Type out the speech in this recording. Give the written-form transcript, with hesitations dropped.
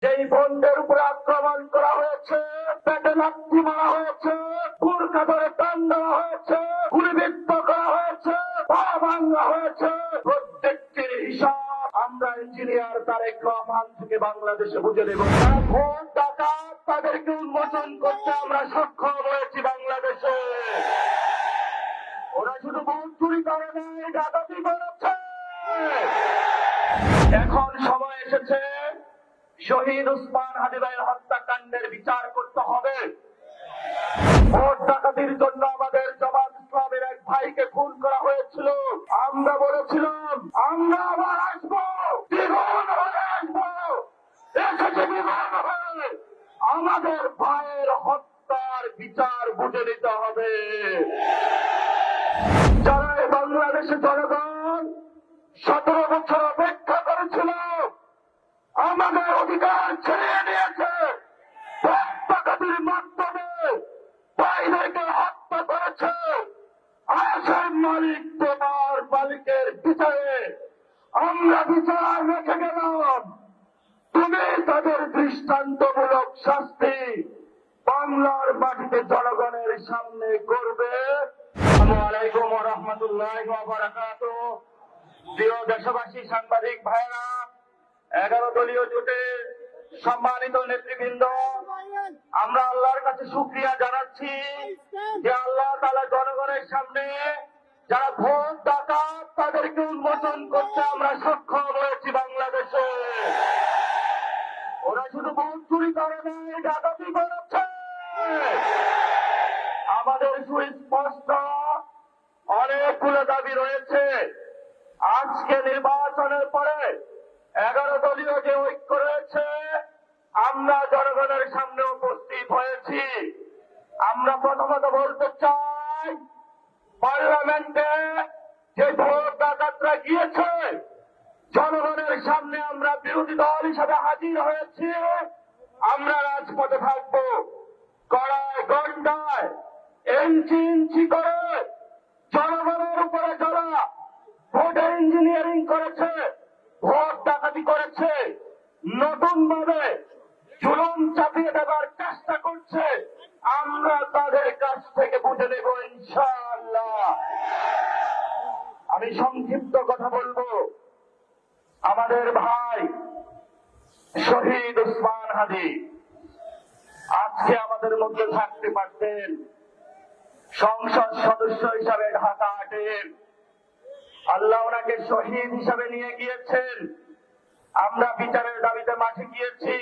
যেই বোনদের উপরে আক্রমণ করা হয়েছে, পেটে লাথি মারা হয়েছে, বুরকা ধরে টান দেওয়া হয়েছে, গুলিবিদ্ধ করা হয়েছে, পা ভাঙা হয়েছে, প্রত্যেকটির হিসাব আমরা ইঞ্জিনিয়ার তারেক রহমান থেকে বাংলাদেশে বুঝে দেব। ভোট ডাকাত তাদেরকে উন্মোচন করতে আমরা সক্ষম হয়েছি বাংলাদেশে। ওরা শুধু ভোট চুরি করে নাই, ডাকাতি করেছে। এখন সময় এসেছে শহীদ ওসমান হাদি ভাইয়ের হত্যাকাণ্ডের বিচার করতে হবে। ভোট ডাকাতির জন্য আমাদের জামাত ইসলামের এক ভাইকে খুন করা হয়েছিল। আমরা বলেছিলাম আমরা আবার আসবো, দ্বিগুণ হয়ে আসবো, এসেছে দ্বিগুণ হয়ে। আমাদের ভাইয়ের হত্যার বিচার বুঝে নিতে হবে। যারা বাংলাদেশে জনগণ 17 বছর অপেক্ষা করেছিল, আমাদের অধিকার ছিনিয়ে নিয়েছে, ডাকাতির মাধ্যমে ভাইদেরকে হত্যা করেছে। আসাম মালিক তোমার মালিকের বিচারে আমরা বিচার রেখে গেলাম। তুমি তাদের দৃষ্টান্তমূলক শাস্তি বাংলার মাটিতে জনগণের সামনে করবে। আসসালামু আলাইকুম ওয়া রাহমাতুল্লাহি ওয়া বারাকাতুহু। প্রিয় দেশবাসী, সাংবাদিক ভাইরা, 11 দলীয় জোটের সম্মানিত নেতৃবৃন্দ, আমরা আল্লাহর কাছে শুকরিয়া জানাচ্ছি যে আল্লাহ তাআলা জনগণের সামনে যারা ভোট ডাকাত তাদেরকে উন্মোচন করতে আমরা সক্ষম হয়েছি বাংলাদেশে। ওরা শুধু ভোট চুরি করে নাই, ডাকাতি করেছে। আমাদের সুস্পষ্ট অনেকগুলো দাবি রয়েছে। আজকে নির্বাচনের পরে 11 দলীয় যে ঐক্য রয়েছে, আমরা জনগণের সামনে উপস্থিত হয়েছি। আমরা প্রথমত বলতে চাই, পার্লামেন্টে যে ভোট ডাকাতরা গিয়েছে, জনগণের সামনে আমরা বিরোধী দল হিসাবে হাজির হয়েছি। আমরা রাজপথে থাকবো, কড়ায় গন্ডায় ইঞ্চি ইঞ্চি করে জনগণের উপরে যারা ভোটে ইঞ্জিনিয়ারিং করেছে, ভোট ডাকাতি করেছে, নতুন ভাবে জুলুম চাপিয়ে দেবার চেষ্টা করছে, আমরা তাদের কাছ থেকে বুঝে নেব ইনশাআল্লাহ। আমি সংক্ষিপ্ত কথা বলবো। আমাদের ভাই শহীদ ওসমান হাদি আজকে আমাদের মধ্যে থাকতে পারতেন, সংসদ সদস্য হিসাবে ঢাকা আটেন। আল্লাহ ওনাকে শহীদ হিসাবে নিয়ে গিয়েছেন। আমরা বিচারের দাবিতে মাঠে গিয়েছি।